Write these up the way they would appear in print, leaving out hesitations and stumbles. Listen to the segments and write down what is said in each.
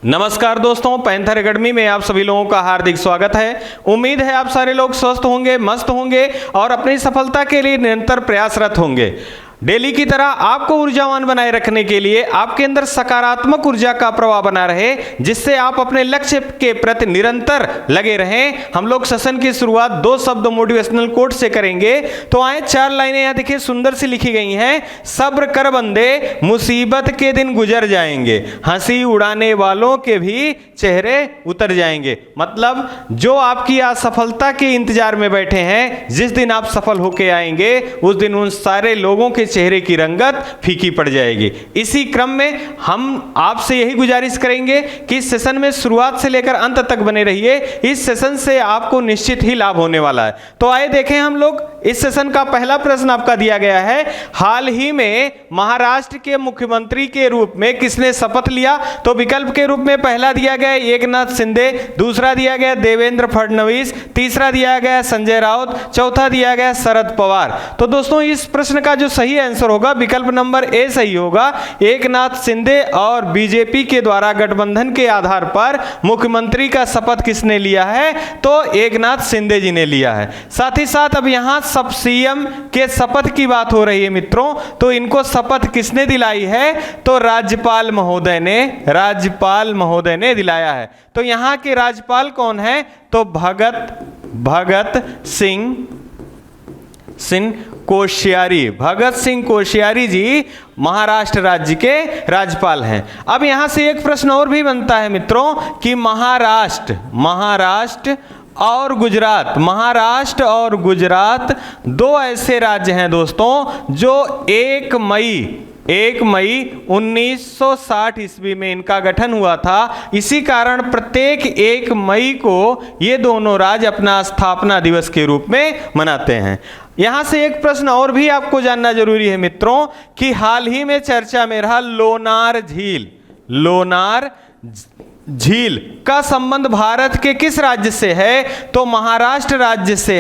नमस्कार दोस्तों, panther academy में आप सभी लोगों का हार्दिक स्वागत है। उम्मीद है आप सारे लोग स्वस्थ होंगे, मस्त होंगे और अपनी सफलता के लिए निरंतर प्रयासरत होंगे। डेली की तरह आपको ऊर्जावान बनाए रखने के लिए आपके अंदर सकारात्मक ऊर्जा का प्रवाह बना रहे, जिससे आप अपने लक्ष्य के प्रति निरंतर लगे रहें। हम लोग सेशन की शुरुआत 2 शब्द मोटिवेशनल कोट से करेंगे। तो आए 4 लाइनें यहाँ देखिए सुंदर सी लिखी गई हैं। सब्र कर बंदे, मुसीबत के दिन गुजर जाएंगे, हंसी उड़ाने वालों के भी चेहरे उतर जाएंगे। मतलब जो आपकी असफलता के इंतजार में बैठे हैं, जिस दिन आप सफल होके आएंगे उस दिन उन सारे लोगों के चेहरे की रंगत फीकी पड़ जाएगी। इसी क्रम में हम आपसे यही गुजारिश करेंगे कि इस सेशन में शुरुआत से लेकर अंत तक बने रहिए। इस सेशन से आपको निश्चित ही लाभ होने वाला है। तो आइए देखें हम लोग इस सेशन का पहला प्रश्न आपका दिया गया है। हाल ही में महाराष्ट्र के मुख्यमंत्री के रूप में किसने शपथ लिया? तो विकल्प के रूप में पहला दिया गया एकनाथ शिंदे, दूसरा दिया गया देवेंद्र फडणवीस, तीसरा दिया गया संजय राउत, चौथा दिया गया शरद पवार। तो दोस्तों इस प्रश्न का जो सही आंसर होगा विकल्प नंबर ए सही होगा। एकनाथ शिंदे और बीजेपी के द्वारा गठबंधन के आधार पर मुख्यमंत्री का शपथ किसने लिया है? तो एकनाथ शिंदे जी ने लिया है। साथ ही साथ अब यहां सब सीएम के शपथ की बात हो रही है मित्रों। तो इनको शपथ किसने दिलाई है? तो राज्यपाल महोदय ने दिलाया है। तो यहां के राज्यपाल कौन है? तो भगत सिंह कोश्यारी जी महाराष्ट्र राज्य के राज्यपाल हैं। अब यहां से एक प्रश्न और भी बनता है मित्रों कि महाराष्ट्र और गुजरात 2 ऐसे राज्य हैं दोस्तों जो 1 मई 1960 ईस्वी में इनका गठन हुआ था। इसी कारण प्रत्येक 1 मई को ये दोनों राज्य अपना स्थापना दिवस के रूप में मनाते हैं। यहां से एक प्रश्न और भी आपको जानना जरूरी है मित्रों कि हाल ही में चर्चा में रहा लोनार झील का संबंध भारत के किस राज्य से है? तो महाराष्ट्र राज्य से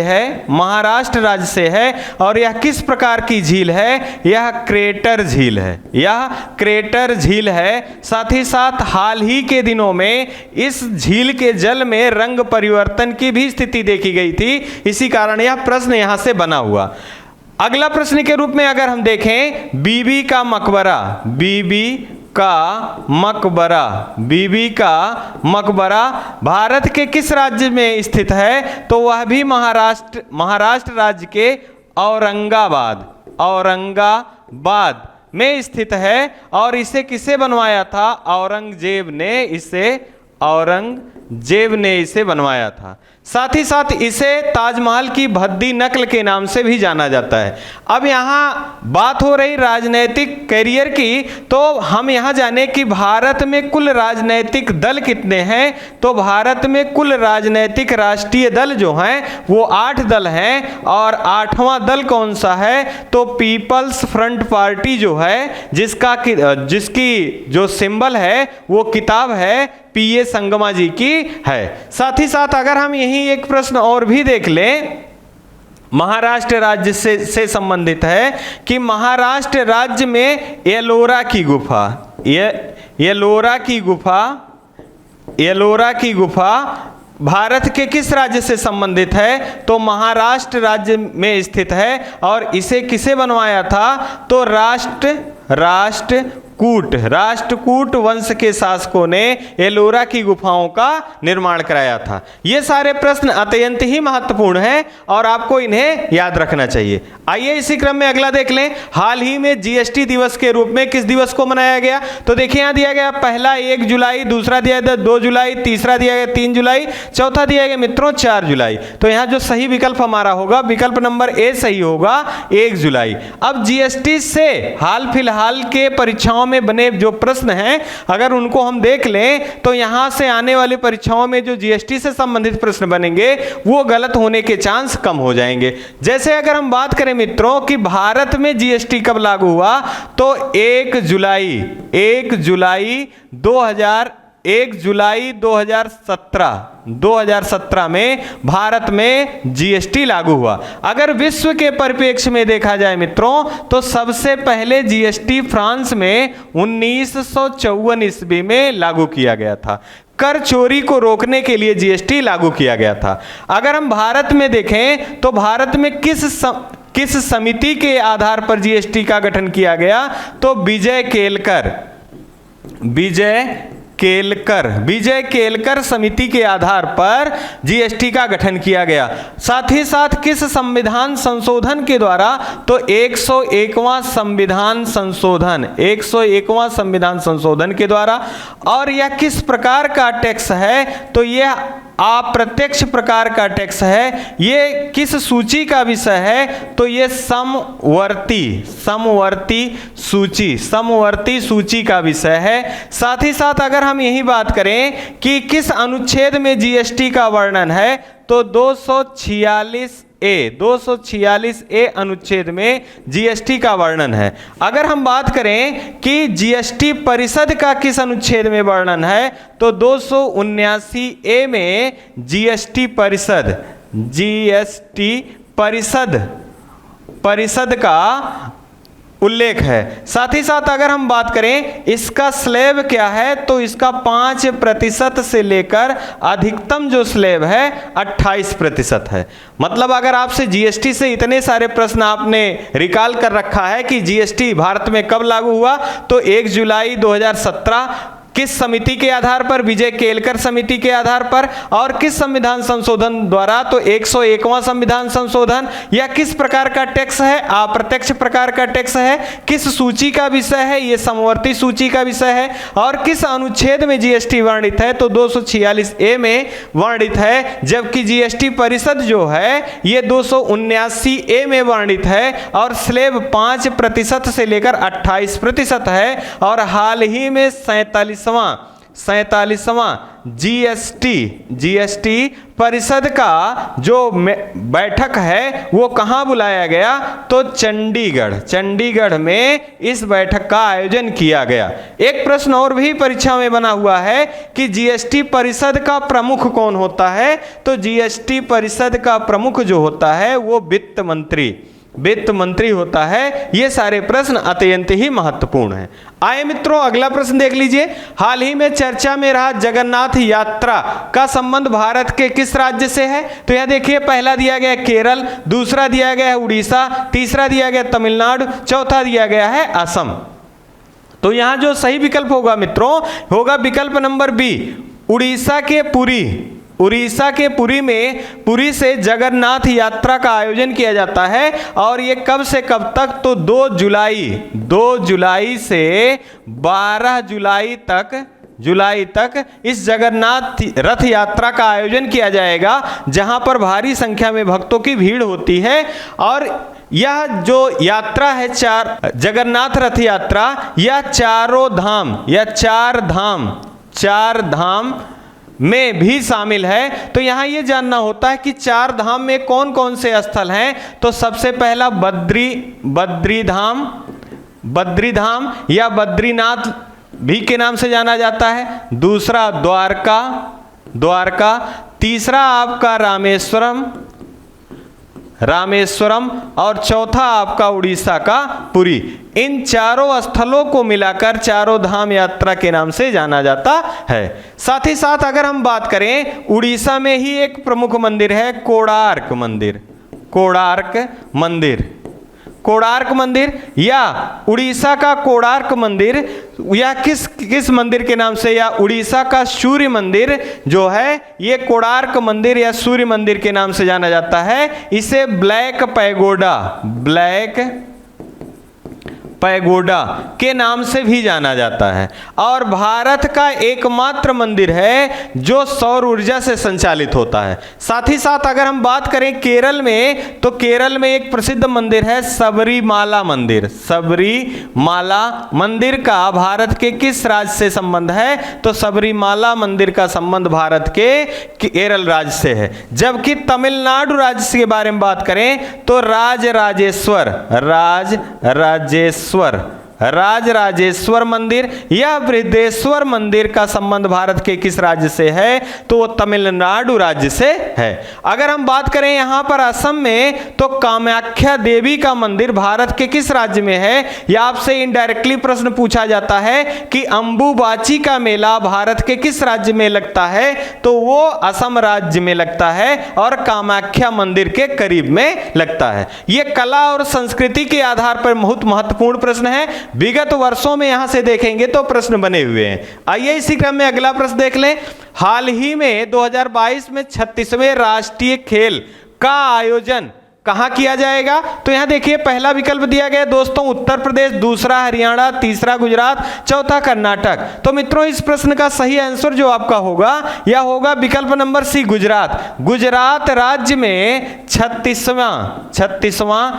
है। और यह किस प्रकार की झील है? यह क्रेटर झील है। साथ ही साथ हाल ही के दिनों में इस झील के जल में रंग परिवर्तन की भी स्थिति देखी गई थी। इसी कारण यह प्रश्न यहां से बना हुआ। अगला प्रश्न के रूप में अगर हम देखें बीबी का मकबरा भारत के किस राज्य में स्थित है? तो वह भी महाराष्ट्र राज्य के औरंगाबाद में स्थित है। और इसे किसे बनवाया था? औरंगजेब ने इसे बनवाया था। साथ ही साथ इसे ताजमहल की भद्दी नकल के नाम से भी जाना जाता है। अब यहाँ बात हो रही राजनीतिक कैरियर की, तो हम यहाँ जाने कि भारत में कुल राजनीतिक दल कितने हैं? तो भारत में कुल राजनीतिक राष्ट्रीय दल जो हैं वो 8 दल हैं। और 8वां दल कौन सा है? तो पीपल्स फ्रंट पार्टी जो है, जिसकी जो सिंबल है वो किताब है पीए संगमा जी की है। साथ ही साथ अगर हम यही एक प्रश्न और भी देख लें, महाराष्ट्र राज्य से संबंधित है कि महाराष्ट्र राज्य में येलोरा की गुफा भारत के किस राज्य से संबंधित है? तो महाराष्ट्र राज्य में स्थित है। और इसे किसे बनवाया था? तो राष्ट्रकूट वंश के शासकों ने एलोरा की गुफाओं का निर्माण कराया था। ये सारे प्रश्न अत्यंत ही महत्वपूर्ण हैं और आपको इन्हें याद रखना चाहिए। आइए इसी क्रम में अगला देख लें। हाल ही में जीएसटी दिवस के रूप में किस दिवस को मनाया गया? तो देखिए यहाँ दिया गया पहला 1 जुलाई, दूसरा दिया गया 2 जुलाई, तीसरा दिया गया 3 जुलाई, चौथा दिया गया मित्रों 4 जुलाई। तो यहाँ जो सही विकल्प हमारा होगा विकल्प नंबर ए सही होगा, 1 जुलाई। अब जीएसटी से हाल फिलहाल के परीक्षाओं में बने जो प्रश्न हैं अगर उनको हम देख लें तो यहां से आने वाली परीक्षाओं में जो जीएसटी से संबंधित प्रश्न बनेंगे वो गलत होने के चांस कम हो जाएंगे। जैसे अगर हम बात करें मित्रों कि भारत में जीएसटी कब लागू हुआ? तो 1 जुलाई 1 जुलाई 2017 में भारत में जीएसटी लागू हुआ। अगर विश्व के परिप्रेक्ष्य में देखा जाए मित्रों, तो सबसे पहले जीएसटी फ्रांस में 1954 ईस्वी में लागू किया गया था। कर चोरी को रोकने के लिए जीएसटी लागू किया गया था। अगर हम भारत में देखें तो भारत में किस समिति के आधार पर जीएसटी का गठन किया गया, तो विजय केलकर समिति के आधार पर जीएसटी का गठन किया गया। साथ ही साथ किस संविधान संशोधन के द्वारा, तो 101वां संविधान संशोधन के द्वारा। और यह किस प्रकार का टैक्स है, तो यह अप्रत्यक्ष प्रकार का टैक्स है। ये किस सूची का विषय है, तो ये समवर्ती सूची का विषय है। साथ ही साथ अगर हम यही बात करें कि किस अनुच्छेद में जीएसटी का वर्णन है, तो 246A अनुच्छेद में जीएसटी का वर्णन है। अगर हम बात करें कि जीएसटी परिषद का किस अनुच्छेद में वर्णन है, तो 279A में जीएसटी परिषद का उल्लेख है। साथ ही साथ अगर हम बात करें इसका स्लैब क्या है, तो इसका 5% से लेकर अधिकतम जो स्लैब है 28% है। मतलब अगर आपसे जीएसटी से इतने सारे प्रश्न आपने रिकॉल कर रखा है कि जीएसटी भारत में कब लागू हुआ, तो 1 जुलाई 2017, किस समिति के आधार पर, विजय केलकर समिति के आधार पर, और किस संविधान संशोधन द्वारा, तो 101वां संविधान संशोधन। यह किस प्रकार का टैक्स है, अप्रत्यक्ष प्रकार का टैक्स है। किस सूची का विषय है, यह समवर्ती सूची का विषय है। और किस अनुच्छेद में जीएसटी वर्णित है, तो 246A में वर्णित है। जबकि जीएसटी परिषद जो है ये 279A में वर्णित है और स्लैब 5% से लेकर 28% है। और हाल ही में 47वां जीएसटी परिषद का जो बैठक है वो कहाँ बुलाया गया, तो चंडीगढ़ में इस बैठक का आयोजन किया गया। एक प्रश्न और भी परीक्षा में बना हुआ है कि जीएसटी परिषद का प्रमुख कौन होता है, तो जीएसटी परिषद का प्रमुख जो होता है वो वित्त मंत्री होता है। ये सारे प्रश्न अत्यंत ही महत्वपूर्ण हैं। आए मित्रों, अगला प्रश्न देख लीजिए। हाल ही में चर्चा में रहा जगन्नाथ यात्रा का संबंध भारत के किस राज्य से है, तो यह देखिए, पहला दिया गया केरल, दूसरा दिया गया है उड़ीसा, तीसरा दिया गया तमिलनाडु, चौथा दिया गया है असम। तो यहां जो सही विकल्प होगा मित्रों, होगा विकल्प नंबर बी, उड़ीसा के पुरी में पुरी से जगन्नाथ यात्रा का आयोजन किया जाता है। और ये कब से कब तक, तो 2 जुलाई से 12 जुलाई तक इस जगन्नाथ रथ यात्रा का आयोजन किया जाएगा, जहां पर भारी संख्या में भक्तों की भीड़ होती है। और यह जो यात्रा है जगन्नाथ रथ यात्रा, यह चार धाम में भी शामिल है। तो यहाँ ये जानना होता है कि 4 धाम में कौन कौन से स्थल हैं, तो सबसे पहला बद्रीधाम या बद्रीनाथ भी के नाम से जाना जाता है, दूसरा द्वारका, तीसरा आपका रामेश्वरम और चौथा आपका उड़ीसा का पुरी। इन चारों स्थलों को मिलाकर चारों धाम यात्रा के नाम से जाना जाता है। साथ ही साथ अगर हम बात करें, उड़ीसा में ही एक प्रमुख मंदिर है कोणार्क मंदिर या उड़ीसा का कोणार्क मंदिर, या किस मंदिर के नाम से, या उड़ीसा का सूर्य मंदिर जो है ये कोणार्क मंदिर या सूर्य मंदिर के नाम से जाना जाता है। इसे ब्लैक पैगोडा के नाम से भी जाना जाता है। और भारत का एकमात्र मंदिर है जो सौर ऊर्जा से संचालित होता है। साथ ही साथ अगर हम बात करें केरल में, तो केरल में एक प्रसिद्ध मंदिर है सबरीमाला मंदिर का भारत के किस राज्य से संबंध है, तो सबरीमाला मंदिर का संबंध भारत के केरल राज्य से है। जबकि तमिलनाडु राज्य के बारे में बात करें, तो राजराजेश्वर मंदिर या बृहदेश्वर मंदिर का संबंध भारत के किस राज्य से है? तो वो तमिलनाडु राज्य से है। अगर हम बात करें यहां पर असम में, तो कामाख्या देवी का मंदिर भारत के किस राज्य में है? या आपसे इनडायरेक्टली प्रश्न पूछा जाता है कि अंबुबाची का मेला भारत के किस राज्य में लगता है? तो वो असम राज्य में लगता है और कामाख्या मंदिर के करीब में लगता है। ये कला और संस्कृति के आधार पर बहुत महत्वपूर्ण प्रश्न है। विगत वर्षों में यहां से देखेंगे तो प्रश्न बने हुए हैं। आइए इसी क्रम में अगला प्रश्न देख लें। हाल ही में 2022 में 36वें राष्ट्रीय खेल का आयोजन कहां किया जाएगा? तो यहां देखिए पहला विकल्प दिया गया दोस्तों उत्तर प्रदेश, दूसरा हरियाणा, तीसरा गुजरात, चौथा कर्नाटक। तो मित्रों इस प्रश्न का सही आंसर जो आपका होगा यह होगा विकल्प नंबर सी, गुजरात। गुजरात राज्य में 36वां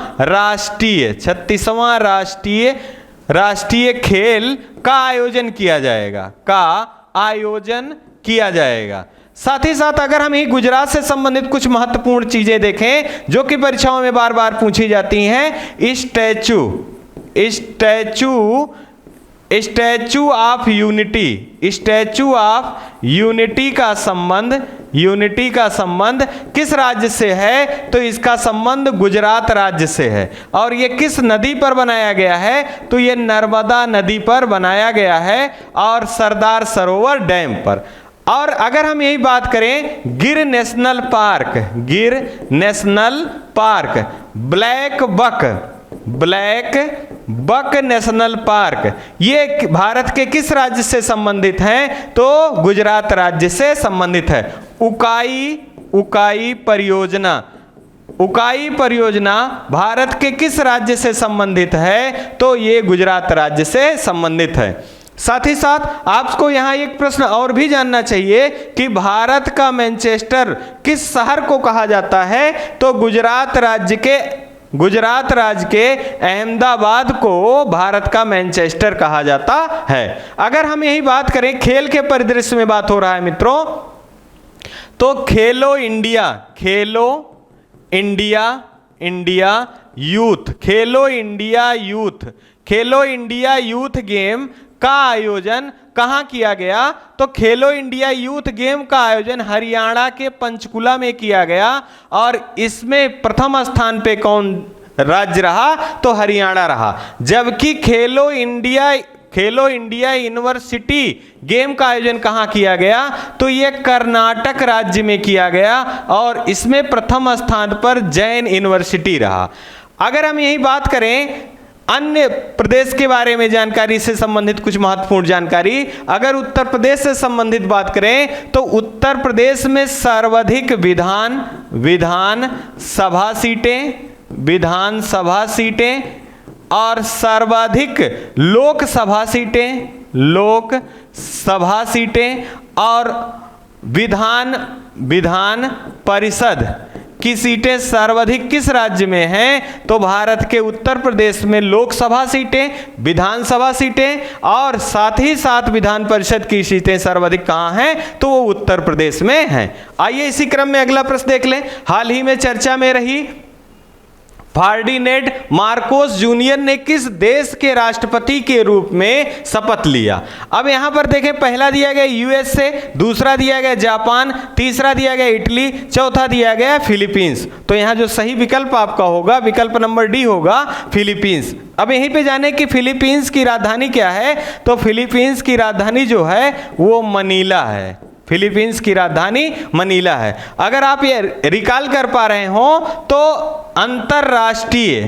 राष्ट्रीय खेल का आयोजन किया जाएगा। साथ ही साथ अगर हम ही गुजरात से संबंधित कुछ महत्वपूर्ण चीजें देखें जो कि परीक्षाओं में बार बार पूछी जाती हैं, स्टैचू ऑफ यूनिटी का संबंध किस राज्य से है? तो इसका संबंध गुजरात राज्य से है। और ये किस नदी पर बनाया गया है? तो ये नर्मदा नदी पर बनाया गया है और सरदार सरोवर डैम पर। और अगर हम यही बात करें Gir national park, black buck national park, ये भारत के किस राज्य से संबंधित हैं? तो गुजरात राज्य से संबंधित है। उकाई परियोजना भारत के किस राज्य से संबंधित है? तो ये गुजरात राज्य से संबंधित है। साथ ही साथ आपको यहां एक प्रश्न और भी जानना चाहिए कि भारत का मैनचेस्टर किस शहर को कहा जाता है? तो गुजरात राज्य के अहमदाबाद को भारत का मैनचेस्टर कहा जाता है। अगर हम यही बात करें खेल के परिदृश्य में बात हो रहा है मित्रों, तो खेलो इंडिया यूथ गेम का आयोजन कहां किया गया? तो खेलो इंडिया यूथ गेम का आयोजन हरियाणा के पंचकुला में किया गया। और इसमें प्रथम स्थान पे कौन राज्य रहा? तो हरियाणा रहा। जबकि खेलो इंडिया यूनिवर्सिटी गेम का आयोजन कहां किया गया? तो यह कर्नाटक राज्य में किया गया और इसमें प्रथम स्थान पर जैन यूनिवर्सिटी रहा। अगर हम यही बात करें अन्य प्रदेश के बारे में जानकारी से संबंधित कुछ महत्वपूर्ण जानकारी, अगर उत्तर प्रदेश से संबंधित बात करें तो उत्तर प्रदेश में सर्वाधिक विधानसभा सीटें और सर्वाधिक लोकसभा सीटें और विधान परिषद की सीटें सर्वाधिक किस राज्य में हैं? तो भारत के उत्तर प्रदेश में लोकसभा सीटें, विधानसभा सीटें और साथ ही साथ विधान परिषद की सीटें सर्वाधिक कहां हैं? तो वो उत्तर प्रदेश में हैं। आइए इसी क्रम में अगला प्रश्न देख लें। हाल ही में चर्चा में रही फर्डिनेंड मार्कोस जूनियर ने किस देश के राष्ट्रपति के रूप में शपथ लिया? अब यहां पर देखें पहला दिया गया यूएसए, दूसरा दिया गया जापान, तीसरा दिया गया इटली, चौथा दिया गया फिलीपींस। तो यहां जो सही विकल्प आपका होगा विकल्प नंबर डी होगा फिलीपींस। अब यहीं पे जाने कि फिलीपींस की राजधानी क्या है? तो फिलीपींस की राजधानी जो है वो मनीला है। फिलीपींस की राजधानी मनीला है। अगर आप ये रिकॉल कर पा रहे हो तो अंतरराष्ट्रीय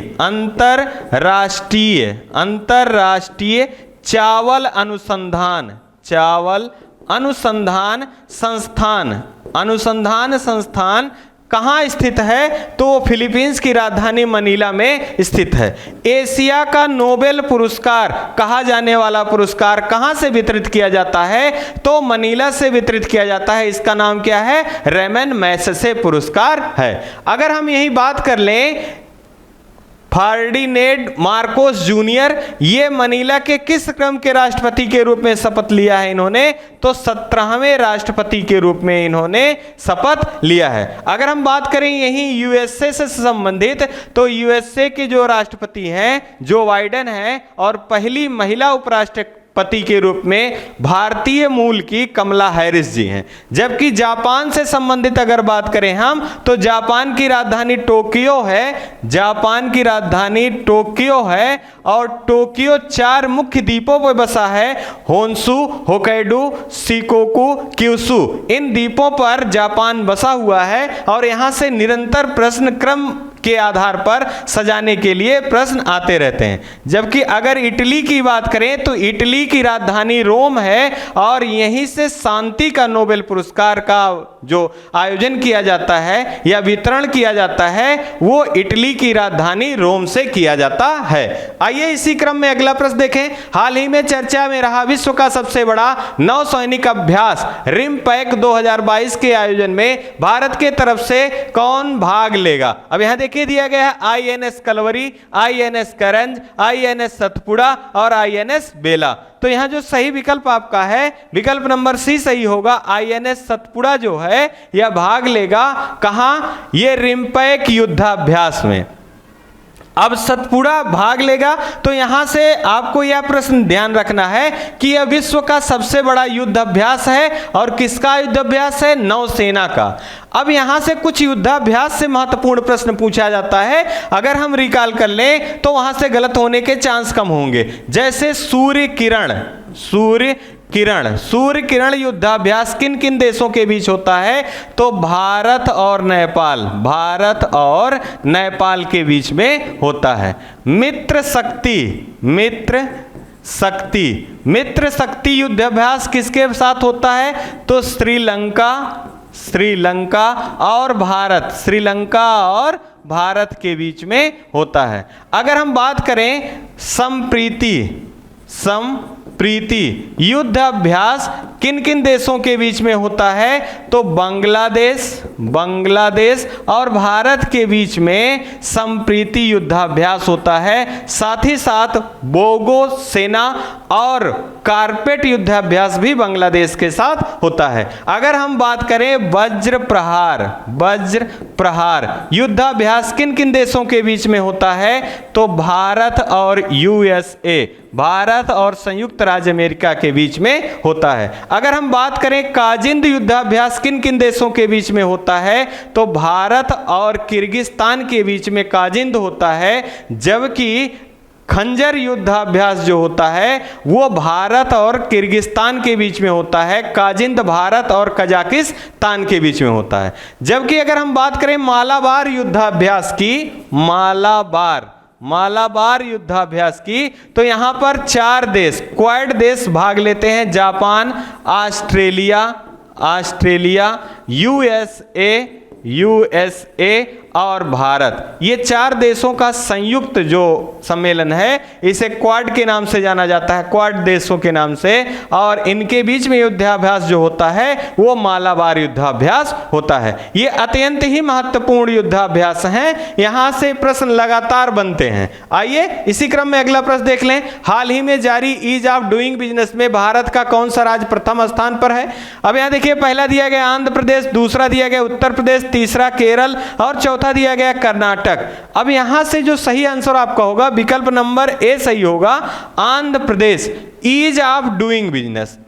चावल अनुसंधान संस्थान कहाँ स्थित है? तो फिलीपींस की राजधानी मनीला में स्थित है। एशिया का नोबेल पुरस्कार कहा जाने वाला पुरस्कार कहाँ से वितरित किया जाता है? तो मनीला से वितरित किया जाता है। इसका नाम क्या है? रेमन मैगसेसे पुरस्कार है। अगर हम यही बात कर लें फर्डिनेंड मार्कोस जूनियर, ये मनीला के किस क्रम के राष्ट्रपति के रूप में शपथ लिया है इन्होंने? तो 17वें राष्ट्रपति के रूप में इन्होंने शपथ लिया है। अगर हम बात करें यहीं यूएसए से संबंधित, तो यूएसए के जो राष्ट्रपति हैं जो बाइडेन हैं, और पहली महिला उपराष्ट्रपति के रूप में भारतीय मूल की कमला हैरिस जी हैं। जबकि जापान से संबंधित अगर बात करें हम, तो जापान की राजधानी टोक्यो है, जापान की राजधानी टोक्यो है, और टोक्यो 4 मुख्य द्वीपों पर बसा है, होन्शु, होक्काइडो, शिकोकू, क्यूशु। इन द्वीपों पर जापान बसा हुआ है और यहां से निरंतर प्रश्न क्रम के आधार पर सजाने के लिए प्रश्न आते रहते हैं। जबकि अगर इटली की बात करें तो इटली की राजधानी रोम है और यहीं से शांति का नोबेल पुरस्कार का जो आयोजन किया जाता है या वितरण किया जाता है वो इटली की राजधानी रोम से किया जाता है। आइए इसी क्रम में अगला प्रश्न देखें। हाल ही में चर्चा में रहा विश्व का सबसे बड़ा नौसैनिक अभ्यास रिमपैक 2022 के आयोजन में भारत के तरफ से कौन भाग लेगा? अब यहां देखिए दिया गया है आईएनएस कलवरी, आईएनएस करंज, आईएनएस सतपुड़ा और आईएनएस बेला। तो यहां जो सही विकल्प आपका है विकल्प नंबर सी सही होगा। आईएनएस सतपुड़ा जो है यह भाग लेगा कहां? ये रिमपैक युद्धाभ्यास में। अब सतपुड़ा भाग लेगा तो यहां से आपको यह प्रश्न ध्यान रखना है कि यह विश्व का सबसे बड़ा युद्ध अभ्यास है और किसका युद्ध अभ्यास है? नौसेना का। अब यहां से कुछ युद्धाभ्यास से महत्वपूर्ण प्रश्न पूछा जाता है, अगर हम रिकॉल कर लें तो वहां से गलत होने के चांस कम होंगे। जैसे सूर्य किरण युद्धाभ्यास किन किन देशों के बीच होता है? तो भारत और नेपाल के बीच में होता है। मित्र शक्ति युद्धाभ्यास किसके साथ होता है? तो श्रीलंका और भारत के बीच में होता है। अगर हम बात करें संप्रीति युद्धाभ्यास किन किन देशों के बीच में होता है? तो बांग्लादेश और भारत के बीच में संप्रीति युद्धाभ्यास होता है। साथ ही साथ बोगो सेना और कारपेट युद्धाभ्यास भी बांग्लादेश के साथ होता है। अगर हम बात करें वज्र प्रहार युद्धाभ्यास किन किन देशों के बीच में होता है? तो भारत और संयुक्त राज्य अमेरिका के बीच में होता है। अगर हम बात करें काजिंद युद्धाभ्यास किन किन देशों के बीच में होता है? तो भारत और किर्गिस्तान के बीच में काजिंद होता है। जबकि खंजर युद्धाभ्यास जो होता है वो भारत और किर्गिस्तान के बीच में होता है। काजिंद भारत और कजाकिस्तान के बीच में होता है। जबकि अगर हम बात करें मालाबार युद्धाभ्यास की, मालाबार युद्धाभ्यास की, तो यहां पर 4 देश क्वाड देश भाग लेते हैं। जापान, ऑस्ट्रेलिया, यूएसए और भारत। ये 4 देशों का संयुक्त जो सम्मेलन है इसे क्वाड के नाम से जाना जाता है, क्वाड देशों के नाम से। और इनके बीच में युद्धाभ्यास जो होता है वो मालाबार युद्धाभ्यास होता है। ये अत्यंत ही महत्वपूर्ण युद्धाभ्यास हैं, यहां से प्रश्न लगातार बनते हैं। आइए इसी क्रम में अगला प्रश्न देख लें। हाल ही में जारी ईज ऑफ डूइंग बिजनेस में भारत का कौन सा राज्य प्रथम स्थान पर है? अब यहां देखिए पहला दिया गया आंध्र प्रदेश, दूसरा दिया गया उत्तर प्रदेश, तीसरा केरल और चौथा दिया गया कर्नाटक। अब यहां से जो सही आंसर आपका होगा विकल्प नंबर ए सही होगा, Andhra Pradesh. Ease of doing business,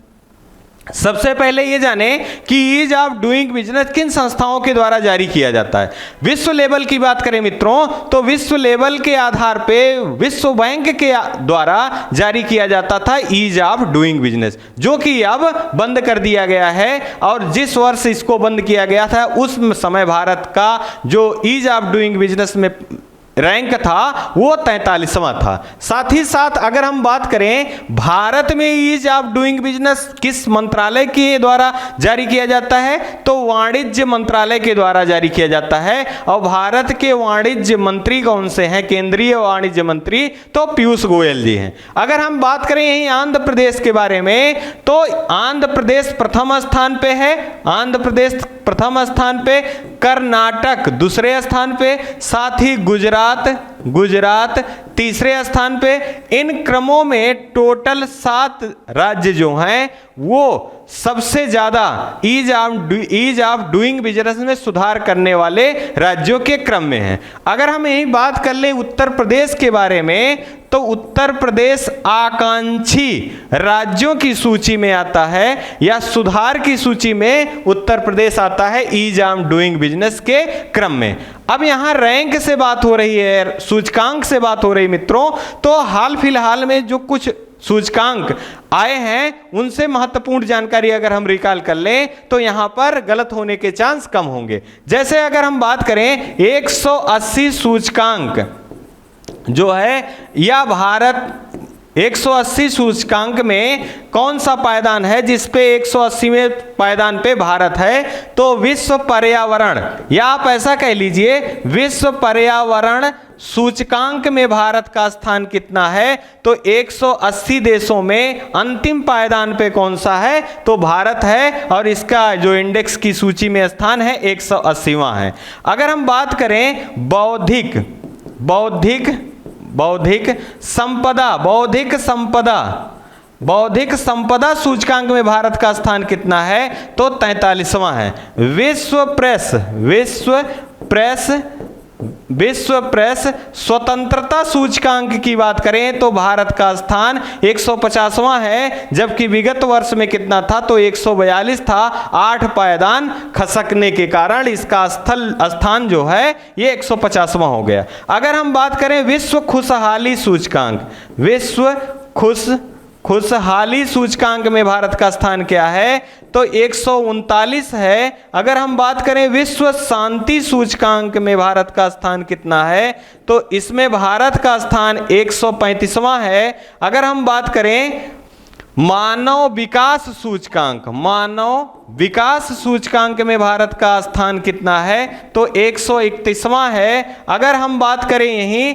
सबसे पहले ये जाने कि ईज ऑफ डूइंग बिजनेस किन संस्थाओं के द्वारा जारी किया जाता है। विश्व लेवल की बात करें मित्रों तो विश्व लेवल के आधार पे विश्व बैंक के द्वारा जारी किया जाता था ईज ऑफ डूइंग बिजनेस, जो कि अब बंद कर दिया गया है। और जिस वर्ष इसको बंद किया गया था उस समय भारत का जो ईज ऑफ डूइंग बिजनेस में रैंक था वो 43वां था। साथ ही साथ अगर हम बात करें भारत में ईज ऑफ डूइंग बिजनेस किस मंत्रालय के द्वारा जारी किया जाता है? तो वाणिज्य मंत्रालय के द्वारा जारी किया जाता है। और भारत के वाणिज्य मंत्री कौन से हैं? केंद्रीय वाणिज्य मंत्री तो पीयूष गोयल जी हैं। अगर हम बात करें यहीं आंध्र प्रदेश के बारे में तो आंध्र प्रदेश प्रथम स्थान पे है, आंध्र प्रदेश प्रथम स्थान पे, कर्नाटक दूसरे स्थान पे, साथ ही गुजरात गुजरात तीसरे स्थान पे। इन क्रमों में टोटल 7 राज्य जो हैं वो सबसे ज्यादा ईज ऑफ डूइंग बिजनेस में सुधार करने वाले राज्यों के क्रम में हैं। अगर हम यही बात कर लें उत्तर प्रदेश के बारे में, तो उत्तर प्रदेश आकांक्षी राज्यों की सूची में आता है, या सुधार की सूची में उत्तर प्रदेश आता है ईज ऑफ डूइंग बिजनेस के क्रम में। अब यहां रैंक से बात हो रही है, सूचकांक से बात हो रही मित्रों, तो हाल फिलहाल में जो कुछ सूचकांक आए हैं उनसे महत्वपूर्ण जानकारी अगर हम रिकॉल कर लें तो यहां पर गलत होने के चांस कम होंगे। जैसे अगर हम बात करें 180 सूचकांक जो है, या भारत 180 सूचकांक में कौन सा पायदान है जिसपे 180वें पायदान पे भारत है, तो विश्व पर्यावरण, या आप ऐसा कह लीजिए विश्व पर्यावरण सूचकांक में भारत का स्थान कितना है, तो 180 देशों में अंतिम पायदान पे कौन सा है, तो भारत है, और इसका जो इंडेक्स की सूची में स्थान है 180वां है। अगर हम बात करें बौद्धिक संपदा सूचकांक में भारत का स्थान कितना है, तो 43वां है। विश्व प्रेस स्वतंत्रता सूचकांक की बात करें तो भारत का स्थान 150वां है, जबकि विगत वर्ष में कितना था, तो 142 था। 8 पायदान खसकने के कारण इसका स्थान जो है ये 150वां हो गया। अगर हम बात करें विश्व खुशहाली सूचकांक में भारत का स्थान क्या है, तो 139 है। अगर हम बात करें विश्व शांति सूचकांक में भारत का स्थान कितना है, तो इसमें भारत का स्थान 135वां है। अगर हम बात करें मानव विकास सूचकांक में भारत का स्थान कितना है, तो 131वां है। अगर हम बात करें यहीं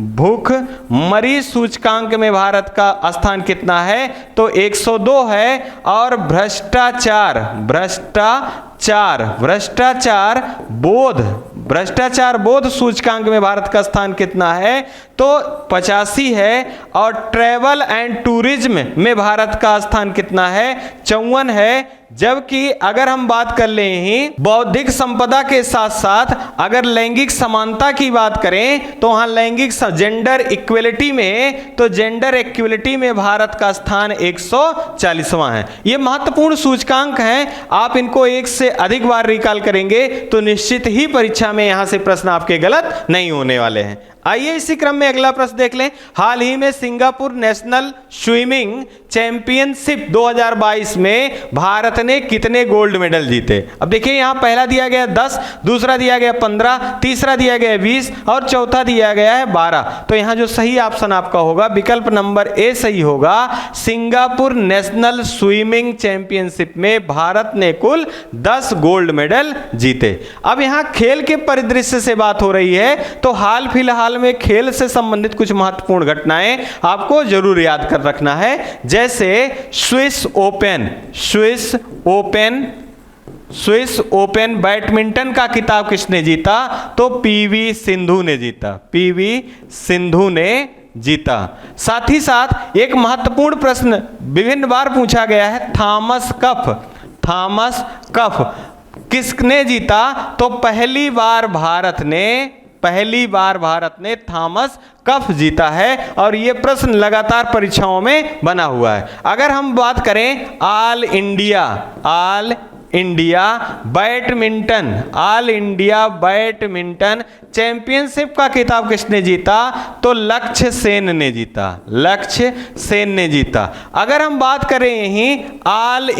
भूखमरी सूचकांक में भारत का स्थान कितना है, तो 102 है। और भ्रष्टाचार बोध सूचकांक में भारत का स्थान कितना है, तो 85 है। और ट्रैवल एंड टूरिज्म में भारत का स्थान कितना है, 54 है। जबकि अगर हम बात कर लें ही बौद्धिक संपदा के साथ साथ अगर लैंगिक समानता की बात करें, तो वहां लैंगिक जेंडर इक्वलिटी में भारत का स्थान 140वां है। ये महत्वपूर्ण सूचकांक हैं, आप इनको एक से अधिक बार रिकॉल करेंगे तो निश्चित ही परीक्षा में यहां से प्रश्न आपके गलत नहीं होने वाले हैं। आइए इसी क्रम में अगला प्रश्न देख लें। हाल ही में सिंगापुर नेशनल स्विमिंग चैंपियनशिप 2022 में भारत ने कितने गोल्ड मेडल जीते? अब देखिए यहां पहला दिया गया 10, दूसरा दिया गया 15, तीसरा दिया गया 20 और चौथा दिया गया है 12। तो यहां जो सही ऑप्शन आपका होगा विकल्प नंबर ए सही होगा। सिंगापुर नेशनल स्विमिंग चैंपियनशिप में भारत ने कुल 10 गोल्ड मेडल जीते। अब यहां खेल के परिदृश्य से बात हो रही है, तो हाल फिलहाल में खेल से संबंधित कुछ महत्वपूर्ण घटनाएं आपको जरूर याद कर रखना है। जैसे स्विस ओपन बैडमिंटन का खिताब किसने जीता, तो पीवी सिंधु ने जीता। साथ ही साथ एक महत्वपूर्ण प्रश्न विभिन्न बार पूछा गया है, थॉमस कप किसने जीता, तो पहली बार भारत ने थॉमस कप जीता है, और ये प्रश्न लगातार परीक्षाओं में बना हुआ है। अगर हम बात करें ऑल इंडिया बैडमिंटन चैंपियनशिप का खिताब किसने जीता, तो लक्ष्य सेन ने जीता। अगर हम बात करें यहीं ऑल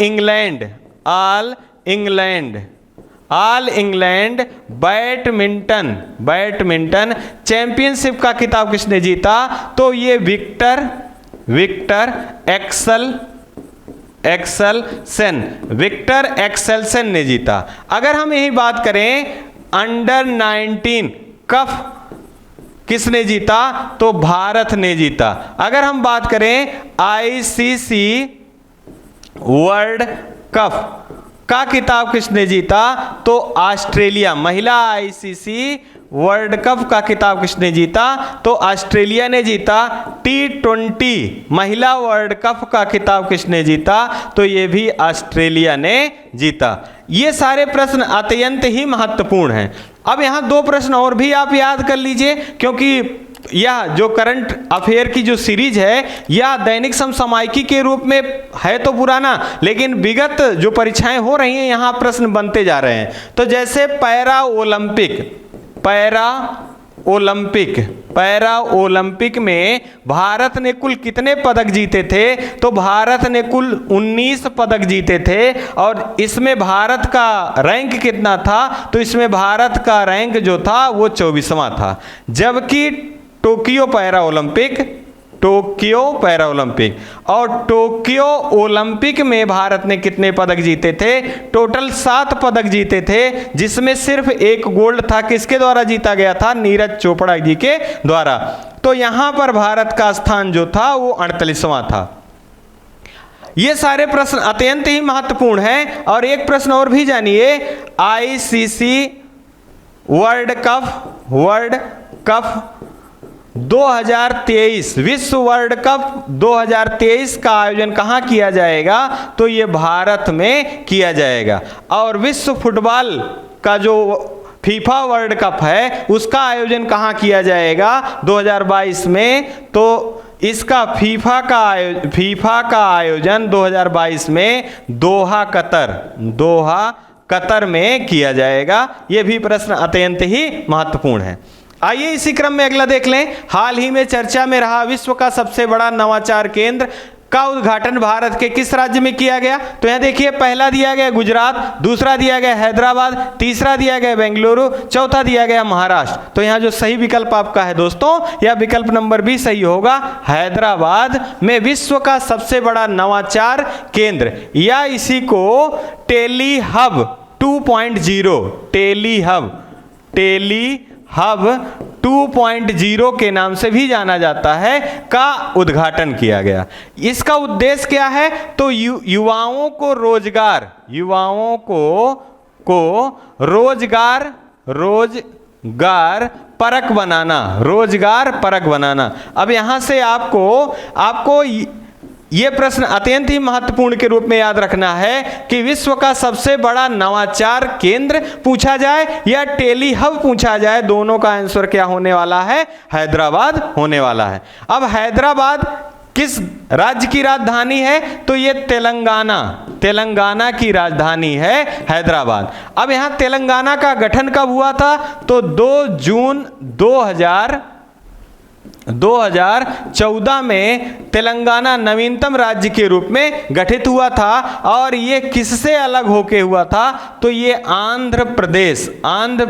इंग्लैंड बैडमिंटन चैंपियनशिप का खिताब किसने जीता, तो ये विक्टर एक्सेलसन ने जीता। अगर हम यही बात करें अंडर 19 कप किसने जीता, तो भारत ने जीता। अगर हम बात करें आईसीसी वर्ल्ड कप का खिताब किसने जीता, तो ऑस्ट्रेलिया। महिला आईसीसी वर्ल्ड कप का खिताब किसने जीता? तो ऑस्ट्रेलिया ने जीता। T20 महिला वर्ल्ड कप का खिताब किसने जीता? तो ये भी ऑस्ट्रेलिया ने जीता। ये सारे प्रश्न अत्यंत ही महत्वपूर्ण हैं। अब यहाँ दो प्रश्न और भी आप याद कर लीजिए, क्योंकि यह जो करंट अफेयर की जो सीरीज है यह दैनिक समसामयिकी के रूप में है तो पुराना, लेकिन विगत जो परीक्षाएं हो रही हैं यहाँ प्रश्न बनते जा रहे हैं। तो जैसे पैरा ओलंपिक में भारत ने कुल कितने पदक जीते थे? तो भारत ने कुल 19 पदक जीते थे। और इसमें भारत का रैंक कितना था? तो इसमें भारत का रैंक जो था वो 24वां था। जबकि टोक्यो पैरा ओलंपिक में भारत ने कितने पदक जीते थे? टोटल 7 पदक जीते थे, जिसमें सिर्फ एक गोल्ड था। किसके द्वारा जीता गया था? नीरज चोपड़ा जी के द्वारा। तो यहां पर भारत का स्थान जो था वो 48वां था। ये सारे प्रश्न अत्यंत ही महत्वपूर्ण हैं। और एक प्रश्न और भी जानिए, ICC वर्ल्ड कप 2023 विश्व वर्ल्ड कप 2023 का आयोजन कहाँ किया जाएगा? तो ये भारत में किया जाएगा। और विश्व फुटबॉल का जो फीफा वर्ल्ड कप है उसका आयोजन कहाँ किया जाएगा? 2022 में। तो इसका फीफा का आयोजन 2022 में दोहा कतर में किया जाएगा। ये भी प्रश्न अत्यंत ही महत्वपूर्ण है। आइए इसी क्रम में अगला देख लें। हाल ही में चर्चा में रहा विश्व का सबसे बड़ा नवाचार केंद्र का उद्घाटन भारत के किस राज्य में किया गया? तो यहाँ देखिए, पहला दिया गया गुजरात, दूसरा दिया गया हैदराबाद, तीसरा दिया गया बेंगलुरु, चौथा दिया गया महाराष्ट्र। तो यहाँ जो सही विकल्प आपका है दोस्तों, यह विकल्प नंबर भी सही होगा। हैदराबाद में विश्व का सबसे बड़ा नवाचार केंद्र, या इसी को टेलीहब 2.0 के नाम से भी जाना जाता है, का उद्घाटन किया गया। इसका उद्देश्य क्या है? तो युवाओं को रोजगार परक बनाना। अब यहां से आपको ये प्रश्न अत्यंत ही महत्वपूर्ण के रूप में याद रखना है कि विश्व का सबसे बड़ा नवाचार केंद्र पूछा जाए या टेलीहब पूछा जाए, दोनों का आंसर क्या होने वाला है? हैदराबाद होने वाला है। अब हैदराबाद किस राज्य की राजधानी है? तो ये तेलंगाना की राजधानी है हैदराबाद। अब यहाँ तेलंगाना का गठन कब हुआ था? तो 2 जून 2014 में तेलंगाना नवीनतम राज्य के रूप में गठित हुआ था। और ये किससे अलग होके हुआ था? तो ये आंध्र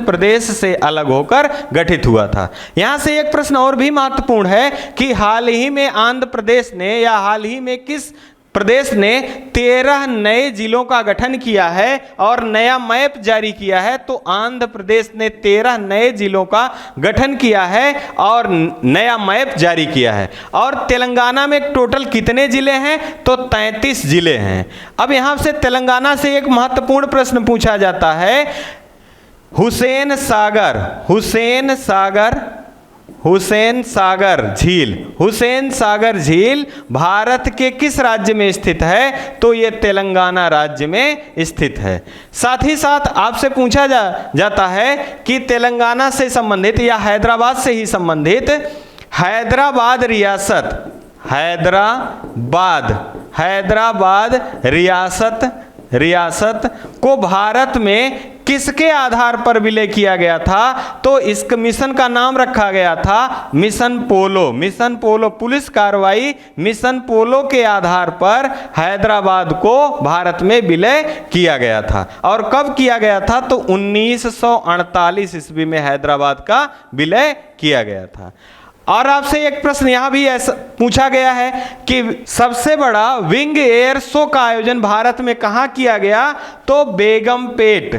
प्रदेश से अलग होकर गठित हुआ था। यहां से एक प्रश्न और भी महत्वपूर्ण है कि हाल ही में आंध्र प्रदेश ने, या हाल ही में किस प्रदेश ने 13 नए जिलों का गठन किया है और नया मैप जारी किया है? तो आंध्र प्रदेश ने 13 नए जिलों का गठन किया है और नया मैप जारी किया है। और तेलंगाना में टोटल कितने जिले हैं? तो 33 जिले हैं। अब यहां से तेलंगाना से एक महत्वपूर्ण प्रश्न पूछा जाता है, हुसैन सागर झील भारत के किस राज्य में स्थित है? तो ये तेलंगाना राज्य में स्थित है। साथ ही साथ आपसे पूछा जाता है कि तेलंगाना से संबंधित या हैदराबाद से ही संबंधित हैदराबाद रियासत को भारत में किसके आधार पर विलय किया गया था? तो इस मिशन का नाम रखा गया था मिशन पोलो। पुलिस कार्रवाई मिशन पोलो के आधार पर हैदराबाद को भारत में विलय किया गया था। और कब किया गया था? तो 1948 ईस्वी में हैदराबाद का विलय किया गया था। और आपसे एक प्रश्न यहां भी ऐसा पूछा गया है कि सबसे बड़ा विंग एयर शो का आयोजन भारत में कहां किया गया? तो बेगमपेट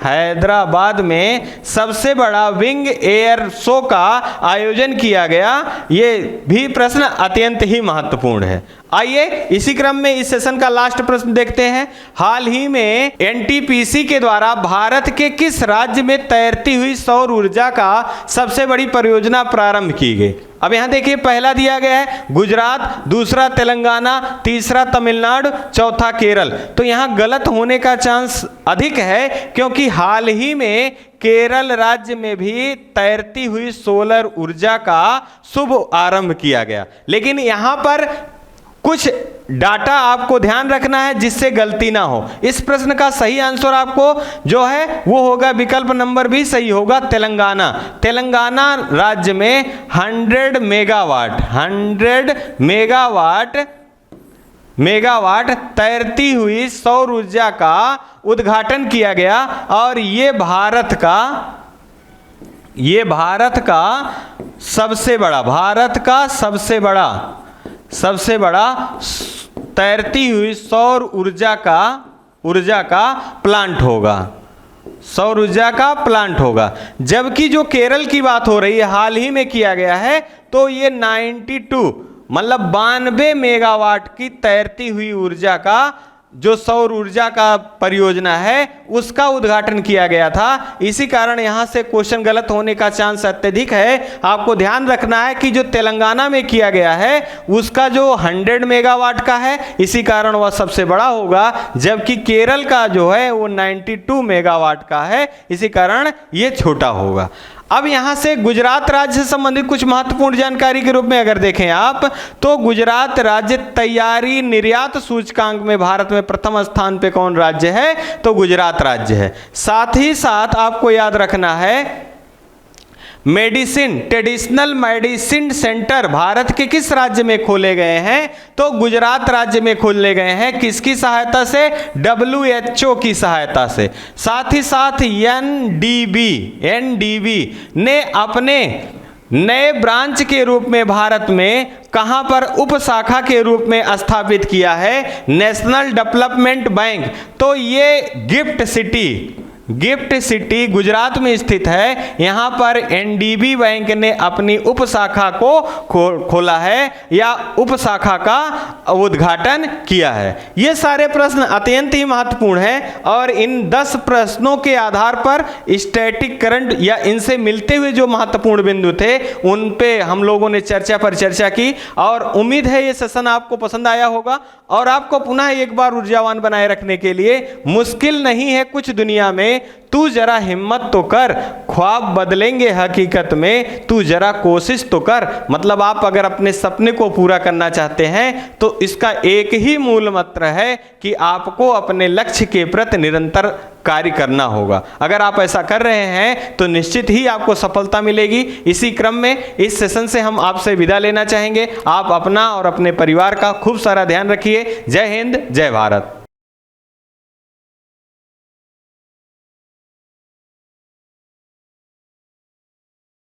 हैदराबाद में सबसे बड़ा विंग एयर शो का आयोजन किया गया। ये भी प्रश्न अत्यंत ही महत्वपूर्ण है। आइए इसी क्रम में इस सेशन का लास्ट प्रश्न देखते हैं। हाल ही में एनटीपीसी के द्वारा भारत के किस राज्य में तैरती हुई सौर ऊर्जा का सबसे बड़ी परियोजना प्रारंभ की गई? अब यहां देखिए, पहला दिया गया है गुजरात, दूसरा तेलंगाना, तीसरा तमिलनाडु, चौथा केरल। तो यहां गलत होने का चांस अधिक है, क्योंकि हाल ही में केरल राज्य में भी तैरती हुई सोलर ऊर्जा का शुभ आरंभ किया गया। लेकिन यहां पर कुछ डाटा आपको ध्यान रखना है जिससे गलती ना हो। इस प्रश्न का सही आंसर आपको जो है वो होगा, विकल्प नंबर भी सही होगा, तेलंगाना। तेलंगाना राज्य में 100 मेगावाट तैरती हुई सौर ऊर्जा का उद्घाटन किया गया, और ये भारत का सबसे बड़ा तैरती हुई सौर ऊर्जा का प्लांट होगा। जबकि जो केरल की बात हो रही है, हाल ही में किया गया है, तो ये 92 मेगावाट की तैरती हुई ऊर्जा का जो सौर ऊर्जा का परियोजना है उसका उद्घाटन किया गया था। इसी कारण यहां से क्वेश्चन गलत होने का चांस अत्यधिक है। आपको ध्यान रखना है कि जो तेलंगाना में किया गया है उसका जो 100 मेगावाट का है, इसी कारण वह सबसे बड़ा होगा, जबकि केरल का जो है वो 92 मेगावाट का है, इसी कारण ये छोटा होगा। अब यहां से गुजरात राज्य से संबंधित कुछ महत्वपूर्ण जानकारी के रूप में अगर देखें आप, तो गुजरात राज्य तैयारी निर्यात सूचकांक में भारत में प्रथम स्थान पे कौन राज्य है? तो गुजरात राज्य है। साथ ही साथ आपको याद रखना है, ट्रेडिशनल मेडिसिन सेंटर भारत के किस राज्य में खोले गए हैं? तो गुजरात राज्य में खोले गए हैं। किसकी सहायता से? WHO की सहायता से। साथ ही साथ एनडीबी ने अपने नए ब्रांच के रूप में भारत में कहां पर उप शाखा के रूप में स्थापित किया है? National development bank. तो ये गिफ्ट सिटी गुजरात में स्थित है। यहां पर एनडीबी बैंक ने अपनी उप शाखा को खोला है या उप शाखा का उद्घाटन किया है। ये सारे प्रश्न अत्यंत ही महत्वपूर्ण हैं, और इन 10 प्रश्नों के आधार पर स्टैटिक करंट या इनसे मिलते हुए जो महत्वपूर्ण बिंदु थे उन पे हम लोगों ने चर्चा की, और उम्मीद है ये सेशन आपको पसंद आया होगा। और आपको पुनः एक बार ऊर्जावान बनाए रखने के लिए मुश्किल नहीं है कुछ दुनिया में, तू जरा हिम्मत तो कर, ख्वाब बदलेंगे हकीकत में, तू जरा कोशिश तो कर। मतलब आप अगर अपने सपने को पूरा करना चाहते हैं तो इसका एक ही मूल मंत्र है कि आपको अपने लक्ष्य के प्रति निरंतर कार्य करना होगा। अगर आप ऐसा कर रहे हैं तो निश्चित ही आपको सफलता मिलेगी। इसी क्रम में इस सेशन से हम आपसे विदा लेना चाहेंगे। आप अपना और अपने परिवार का खूब सारा ध्यान रखिए। जय हिंद, जय भारत।